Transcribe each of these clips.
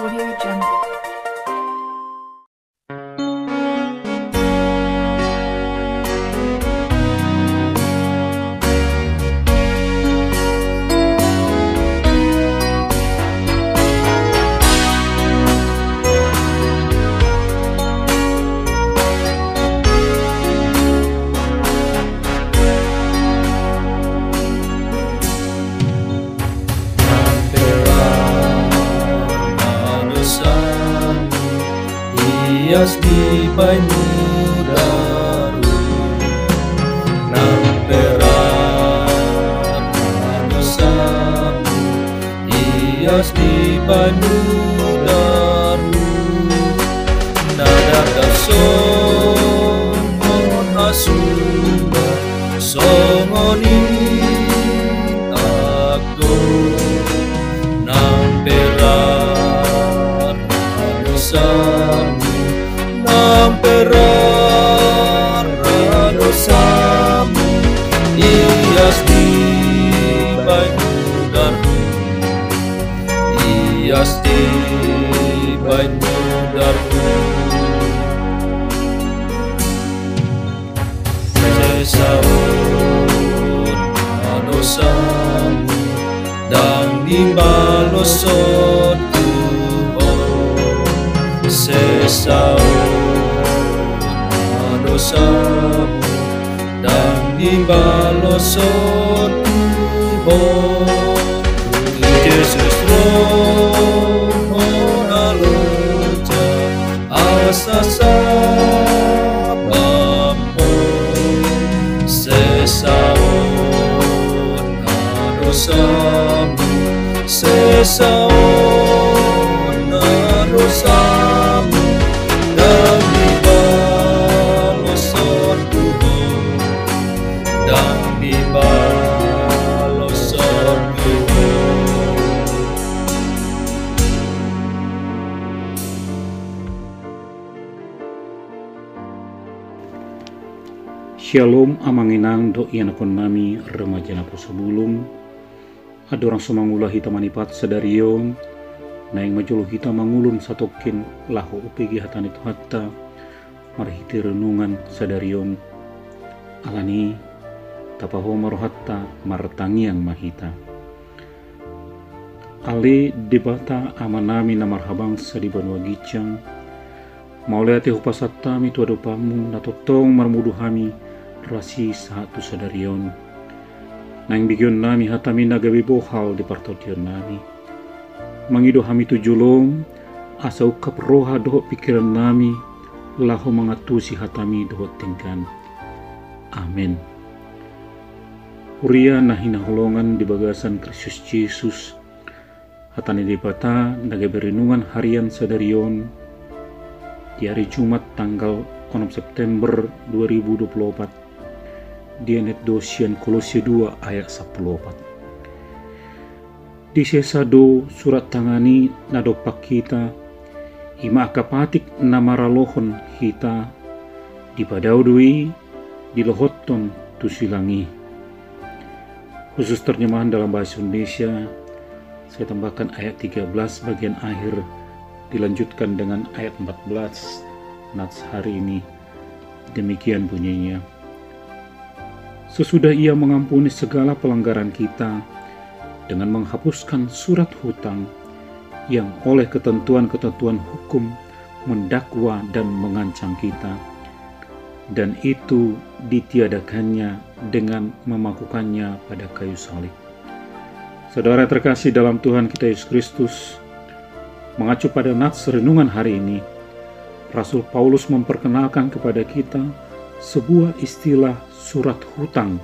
Audio Jungle. Hias di banyu daru namperan manusamu, hias di banyu daru nadar songon asunda songoni aku namperan manusamu, namperan dosamu, hias di banyu daru, hias di banyu daru. Sesaun dosamu dan dimbalosot Tuhan, sesaun dosamu dan dimbalosot Tuhan. Yesus roh aloja asa sabampo, sesaun dosamu, sesaun dosamu dan dimbalosot Tuhan, dan dimbalosot Tuhan. Shalom amanginang do ianakon nami remaja napo sebelum ada orang semangula hita manipat sedarion naing majolo hita mangulun satokin lahu upegi hatani tu hatta marhiti renungan sedarion alani tapaho marohatta martangiang mahita ali debata amanami na marhabang sa dibanwa gicang maulati hupasattami tu adopamu natotong marmuduhami rasi satu sadarion nang bigyon nami hatami nagawi bohal di partotion nami mangido hami tujulong asa ukap roha doho pikiran nami lahu mangatusi hatami doho tingkan. Amin. Uria nahina holongan di bagasan Kristus Yesus hatani dibata nagawi renungan harian sadarion di hari Jumat tanggal 6 September 2024 di ayat dosian Kolose 2 ayat 14. Di sesado surat tangani nadopak kita ima akapatik namaralohon kita di padaudui di lohoton tusilangi. Khusus terjemahan dalam bahasa Indonesia saya tambahkan ayat 13 bagian akhir dilanjutkan dengan ayat 14 nats hari ini. Demikian bunyinya. Sesudah ia mengampuni segala pelanggaran kita dengan menghapuskan surat hutang yang oleh ketentuan-ketentuan hukum mendakwa dan mengancam kita, dan itu ditiadakannya dengan memakukannya pada kayu salib. Saudara terkasih dalam Tuhan kita Yesus Kristus, mengacu pada nats renungan hari ini, Rasul Paulus memperkenalkan kepada kita sebuah istilah surat hutang,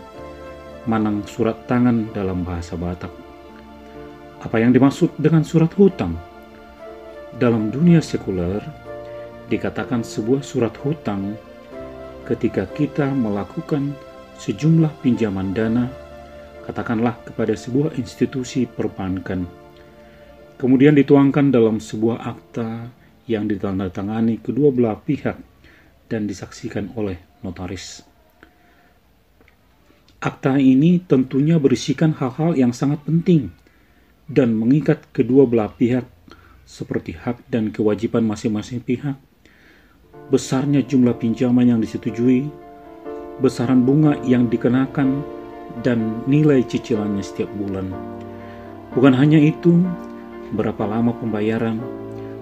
manang surat tangan dalam bahasa Batak. Apa yang dimaksud dengan surat hutang? Dalam dunia sekuler, dikatakan sebuah surat hutang ketika kita melakukan sejumlah pinjaman dana, katakanlah kepada sebuah institusi perbankan. Kemudian dituangkan dalam sebuah akta yang ditandatangani kedua belah pihak dan disaksikan oleh notaris. Akta ini tentunya berisikan hal-hal yang sangat penting dan mengikat kedua belah pihak seperti hak dan kewajiban masing-masing pihak, besarnya jumlah pinjaman yang disetujui, besaran bunga yang dikenakan, dan nilai cicilannya setiap bulan. Bukan hanya itu, berapa lama pembayaran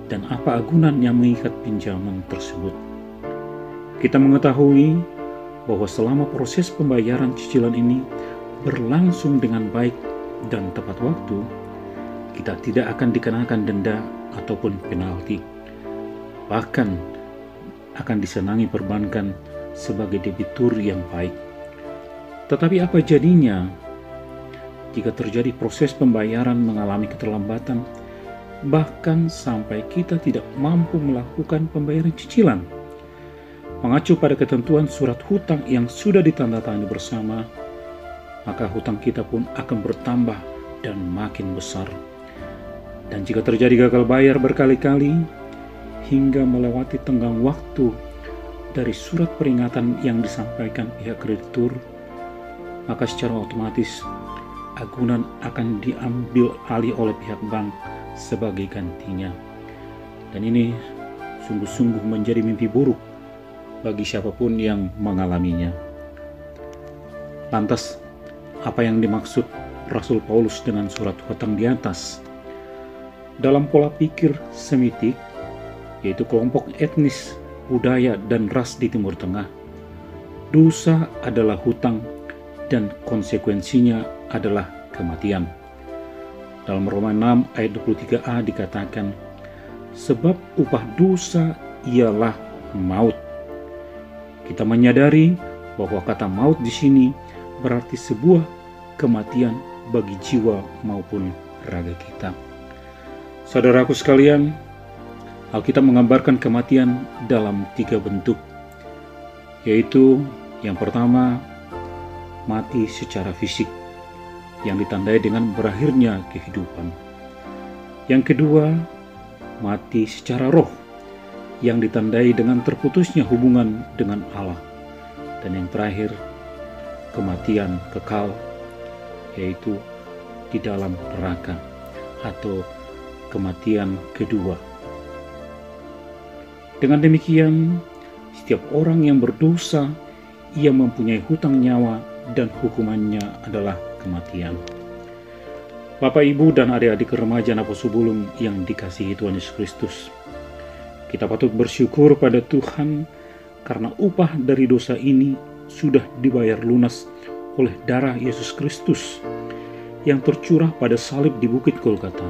dan apa agunan yang mengikat pinjaman tersebut. Kita mengetahui bahwa selama proses pembayaran cicilan ini berlangsung dengan baik dan tepat waktu, kita tidak akan dikenakan denda ataupun penalti. Bahkan akan disenangi perbankan sebagai debitur yang baik. Tetapi apa jadinya jika terjadi proses pembayaran mengalami keterlambatan, bahkan sampai kita tidak mampu melakukan pembayaran cicilan? Mengacu pada ketentuan surat hutang yang sudah ditandatangani bersama, maka hutang kita pun akan bertambah dan makin besar. Dan jika terjadi gagal bayar berkali-kali hingga melewati tenggang waktu dari surat peringatan yang disampaikan pihak kreditur, maka secara otomatis agunan akan diambil alih oleh pihak bank sebagai gantinya. Dan ini sungguh-sungguh menjadi mimpi buruk bagi siapapun yang mengalaminya. Lantas, apa yang dimaksud Rasul Paulus dengan surat hutang di atas? Dalam pola pikir Semitik, yaitu kelompok etnis, budaya, dan ras di Timur Tengah, dosa adalah hutang dan konsekuensinya adalah kematian. Dalam Roma 6 ayat 23a dikatakan, sebab upah dosa ialah maut. Kita menyadari bahwa kata maut di sini berarti sebuah kematian bagi jiwa maupun raga kita. Saudaraku sekalian, Alkitab menggambarkan kematian dalam 3 bentuk, yaitu yang pertama, mati secara fisik yang ditandai dengan berakhirnya kehidupan. Yang kedua, mati secara roh yang ditandai dengan terputusnya hubungan dengan Allah. Dan yang terakhir, kematian kekal, yaitu di dalam neraka atau kematian kedua. Dengan demikian, setiap orang yang berdosa, ia mempunyai hutang nyawa dan hukumannya adalah kematian. Bapak, Ibu, dan adik-adik remaja Naposubulung yang dikasihi Tuhan Yesus Kristus, kita patut bersyukur pada Tuhan karena upah dari dosa ini sudah dibayar lunas oleh darah Yesus Kristus yang tercurah pada salib di Bukit Golgota.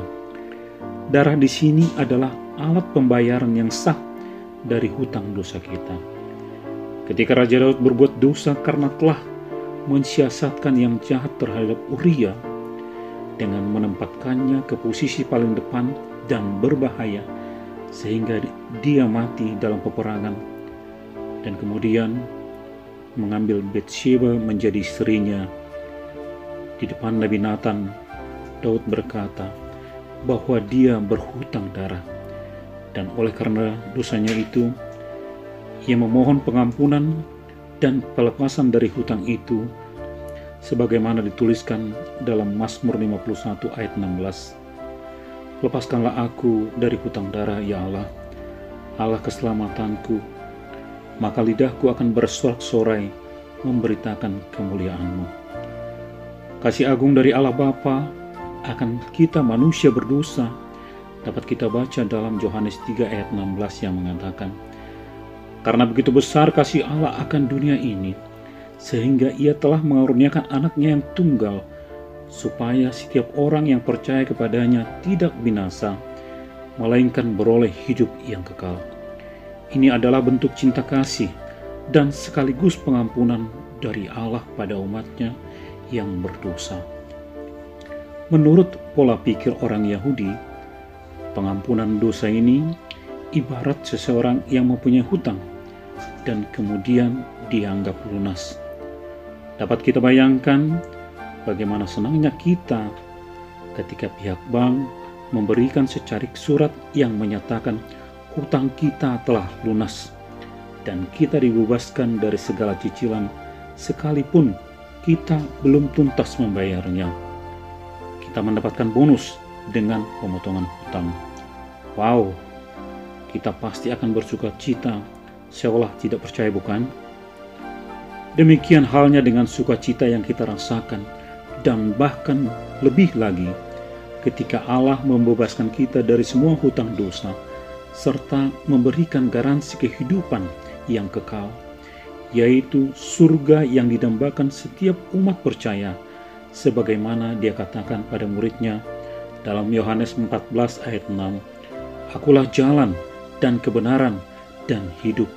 Darah di sini adalah alat pembayaran yang sah dari hutang dosa kita. Ketika Raja Daud berbuat dosa karena telah mensiasatkan yang jahat terhadap Uria dengan menempatkannya ke posisi paling depan dan berbahaya sehingga dia mati dalam peperangan, dan kemudian mengambil Batsheba menjadi istrinya. Di depan Nabi Nathan, Daud berkata bahwa dia berhutang darah, dan oleh karena dosanya itu, ia memohon pengampunan dan pelepasan dari hutang itu, sebagaimana dituliskan dalam Mazmur 51 ayat 16. Lepaskanlah aku dari hutang darah, ya Allah, Allah keselamatanku, maka lidahku akan bersorak-sorai memberitakan kemuliaan-Mu. Kasih agung dari Allah Bapa akan kita manusia berdosa dapat kita baca dalam Yohanes 3 ayat 16 yang mengatakan, karena begitu besar kasih Allah akan dunia ini, sehingga Ia telah mengaruniakan anaknya yang tunggal, supaya setiap orang yang percaya kepadanya tidak binasa, melainkan beroleh hidup yang kekal. Ini adalah bentuk cinta kasih dan sekaligus pengampunan dari Allah pada umatnya yang berdosa. Menurut pola pikir orang Yahudi, pengampunan dosa ini ibarat seseorang yang mempunyai hutang dan kemudian dianggap lunas. Dapat kita bayangkan bagaimana senangnya kita ketika pihak bank memberikan secarik surat yang menyatakan hutang kita telah lunas dan kita dibebaskan dari segala cicilan sekalipun kita belum tuntas membayarnya. Kita mendapatkan bonus dengan pemotongan hutang. Wow, kita pasti akan bersuka cita seolah tidak percaya, bukan? Demikian halnya dengan sukacita yang kita rasakan, dan bahkan lebih lagi ketika Allah membebaskan kita dari semua hutang dosa, serta memberikan garansi kehidupan yang kekal, yaitu surga yang didambakan setiap umat percaya, sebagaimana Dia katakan pada muridnya dalam Yohanes 14 ayat 6, "Akulah jalan dan kebenaran dan hidup.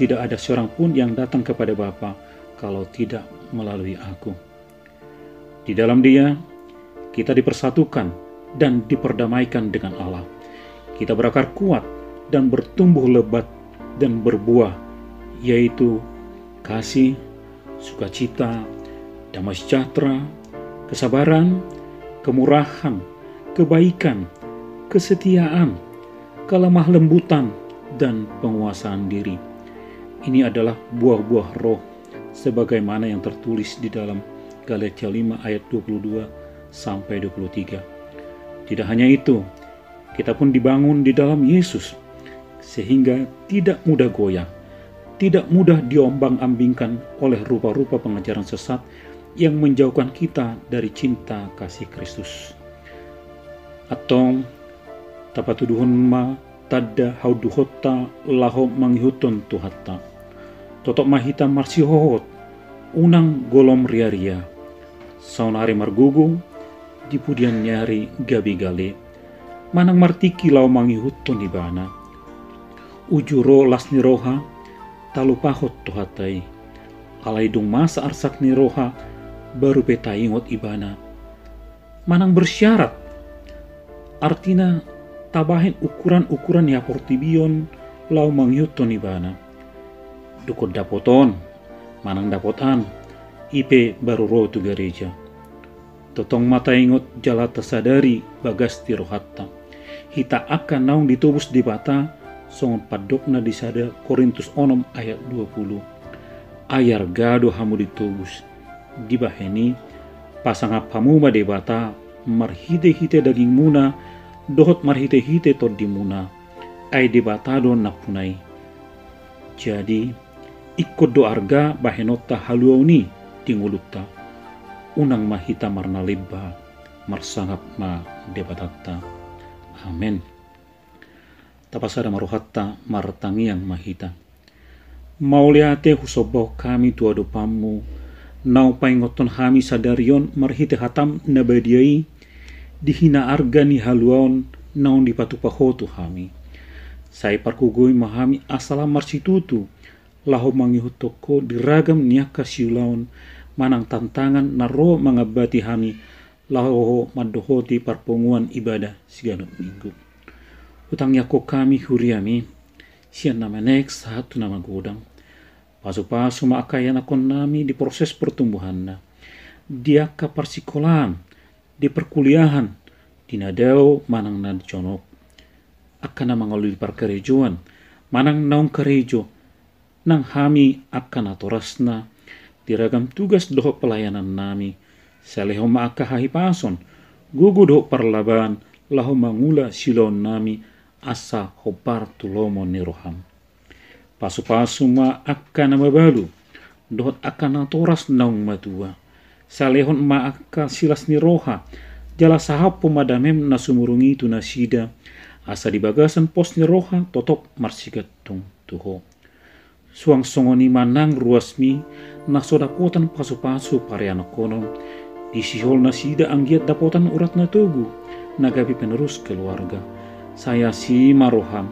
Tidak ada seorang pun yang datang kepada Bapa kalau tidak melalui Aku." Di dalam Dia, kita dipersatukan dan diperdamaikan dengan Allah. Kita berakar kuat dan bertumbuh lebat dan berbuah, yaitu kasih, sukacita, damai sejahtera, kesabaran, kemurahan, kebaikan, kesetiaan, kelemah lembutan, dan penguasaan diri. Ini adalah buah-buah roh sebagaimana yang tertulis di dalam Galatia 5 ayat 22 sampai 23. Tidak hanya itu, kita pun dibangun di dalam Yesus sehingga tidak mudah goyah, tidak mudah diombang-ambingkan oleh rupa-rupa pengajaran sesat yang menjauhkan kita dari cinta kasih Kristus. Atau tapatuduhon ma tadda hauduhota laho mangihutun tuhatta totok mahita marsihohot unang golom ria-ria saunari margugu dipudian nyari gabi gale manang martiki lau mangihutun ibana ujuro lasni roha talupahot tuhatai alaidung masa arsak ni roha baru petaingot ibana manang bersyarat artina tabahin ukuran-ukuran ya portibion lau manghyuton ibana dukot dapoton manang dapotan ipe baru roh tu gereja totong mata ingot jalata sadari bagas tirohatta hita akan naung ditubus di bata songon padokna di sada Korintus 6 ayat 20 ayar gado hamu ditubus dibaheni pasangap hamu ma debata marhite-hite daging muna dohot marhite-hite tod dimuna ay debatado napunai. Jadi ikut do arga bahenota haluauni tingulutta unang mahita marna lebba marsangap ma debatatta. Amen. Tapasada maruhatta martangiang mahita mauliate husoboh kami tuado pamu nau paingoton hami sadarion marhite hatam nabadiai dihina arga ni haluaon naun dipatupahotu hami sai parkugui mahami asala marsitutu laho mangihutoko diragam niaka siulaon manang tantangan naro mangabati hami laho madohoti parponguan ibadah siganot minggu utang yako kami huriami sian nama next satu nama godang pasu-pasu maakayan akon nami di proses pertumbuhanna dia ka persikolan di perkuliahan di nadao manang na conok akan na mangalui parkerejoan manang naung kerejo nang hami akan atorasna diragam tugas doho pelayanan nami saleho maaka hahipason gugu doho parlaban laho mangula silon nami asa hopar tulomo niroham pasu-pasu ma akan na mabalu dohot akan atoras naung matua salehon ma akka silas ni roha jala sahap pemadamem na sumurungi tu nasida asa di bagasan pos ni roha totop marsigat tung tuho suang songoni manang ruasmi na sodapotan pasu-pasu pareana konon di sihol nasida anggiat dapotan urat na tugu nagabi penerus keluarga saya si maroha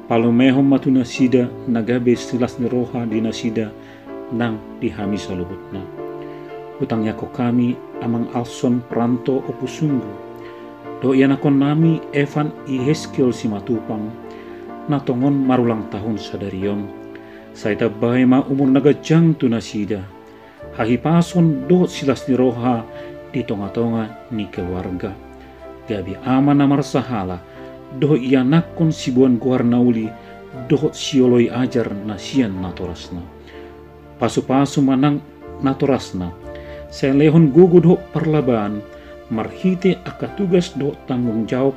palumehom matu nasida nagabe silas ni roha di nasida nang dihami saluhutna hutang yako kami amang alson peranto opusunggu do ianakon nami Evan Iheskel simatupang natongon marulang tahun sadarion saita baima umur nagajang tu nasida hahipason do silas ni roha di tonga-tonga ni keluarga gabi aman namar sahala do ianakon sibuan guarnauli do sioloi ajar nasian natorasna pasu-pasu manang natorasna selehon gugu do parlaban marhite aka tugas do tanggung jawab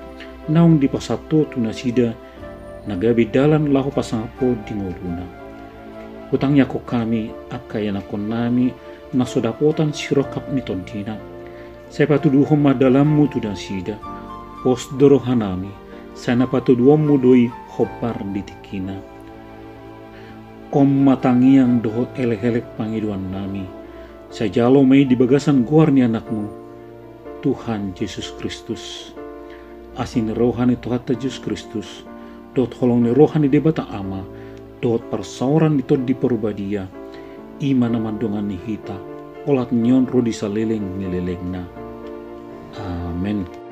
naung di pasato tunasida nagabi dalan lahu pasangapo di ngoluna. Hutangnya ko kami akaya nakon nami nasodapotan sirokap ni tondina. Saya patuduhom madalammu tunasida pos dorohanami sana patuduhommu doi hopar ditikina. Om matangiang doho elek-elek pangiduan nami. Saya jalo mai di bagasan guarni anakmu Tuhan Yesus Kristus. Asin rohani Tuhan Yesus Kristus. Dot holong ni rohani debata ama. Dot persauran itu di perubadia. Ima namandongan ni hita. Olat nyon rodi saleleng nilelengna. Amen.